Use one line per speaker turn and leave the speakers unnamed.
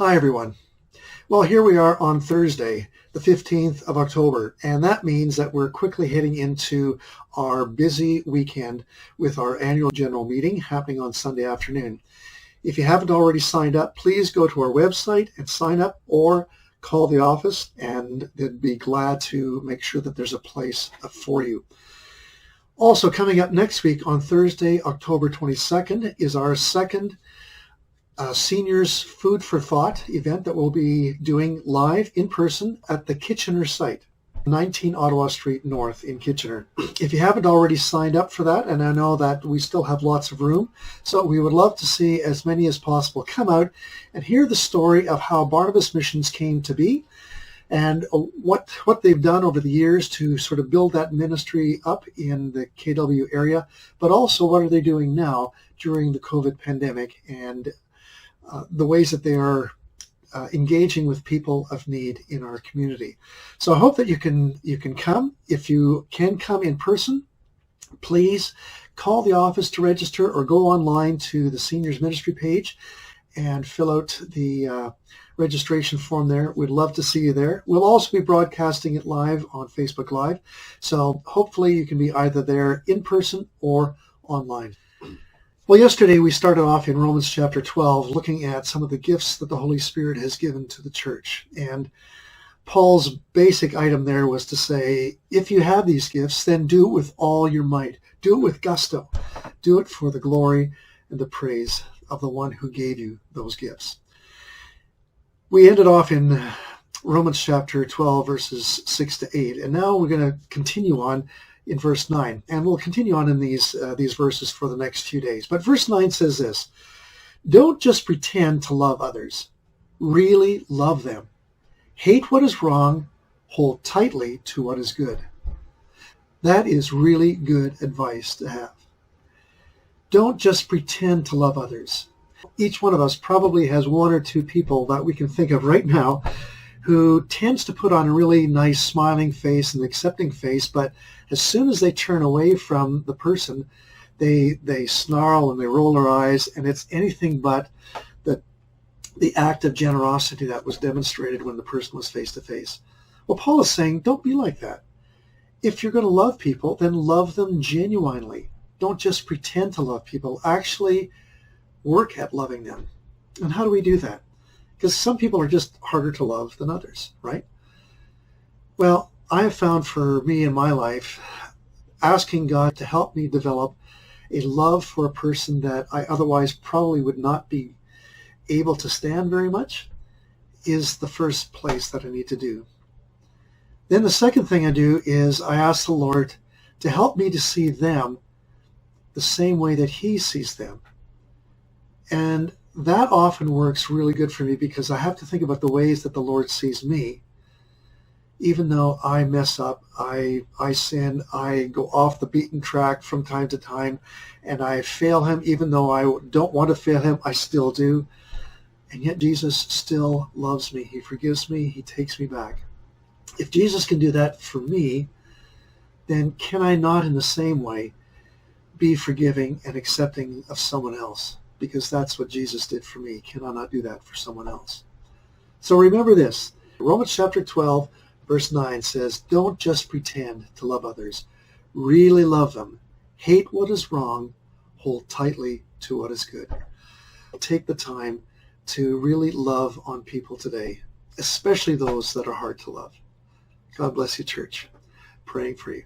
Hi, everyone. Well, here we are on Thursday, the 15th of October, and that means that we're quickly heading into our busy weekend with our annual general meeting happening on Sunday afternoon. If you haven't already signed up, please go to our website and sign up or call the office, and they'd be glad to make sure that there's a place for you. Also, coming up next week on Thursday, October 22nd, is our second Seniors Food for Thought event that we'll be doing live in person at the Kitchener site, 19 Ottawa Street North in Kitchener. If you haven't already signed up for that, and I know that we still have lots of room, so we would love to see as many as possible come out and hear the story of how Barnabas Missions came to be and what they've done over the years to sort of build that ministry up in the KW area, but also what are they doing now during the COVID pandemic and the ways that they are engaging with people of need in our community. So I hope that you can come. If you can come in person, please call the office to register or go online to the Seniors Ministry page and fill out the registration form there. We'd love to see you there. We'll also be broadcasting it live on Facebook Live. So hopefully you can be either there in person or online. Well, yesterday we started off in Romans chapter 12 looking at some of the gifts that the Holy Spirit has given to the church. And Paul's basic item there was to say, if you have these gifts, then do it with all your might. Do it with gusto. Do it for the glory and the praise of the one who gave you those gifts. We ended off in Romans chapter 12, verses 6 to 8. And now we're going to continue on in verse 9, and we'll continue on in these verses for the next few days. But verse 9 says this: don't just pretend to love others. Really love them. Hate what is wrong. Hold tightly to what is good. That is really good advice to have. Don't just pretend to love others. Each one of us probably has one or two people that we can think of right now who tends to put on a really nice smiling face and accepting face, but as soon as they turn away from the person, they snarl and they roll their eyes, and it's anything but the act of generosity that was demonstrated when the person was face to face. Well, Paul is saying, don't be like that. If you're going to love people, then love them genuinely. Don't just pretend to love people. Actually work at loving them. And how do we do that? Because some people are just harder to love than others, right? Well, I have found for me in my life, asking God to help me develop a love for a person that I otherwise probably would not be able to stand very much is the first place that I need to do. Then the second thing I do is I ask the Lord to help me to see them the same way that He sees them. And that often works really good for me because I have to think about the ways that the Lord sees me. Even though I mess up, I sin, I go off the beaten track from time to time, and I fail Him. Even though I don't want to fail Him, I still do. And yet Jesus still loves me. He forgives me. He takes me back. If Jesus can do that for me, then can I not in the same way be forgiving and accepting of someone else? Because that's what Jesus did for me. Can I not do that for someone else? So remember this. Romans chapter 12, verse 9 says, don't just pretend to love others. Really love them. Hate what is wrong. Hold tightly to what is good. Take the time to really love on people today, especially those that are hard to love. God bless you, church. Praying for you.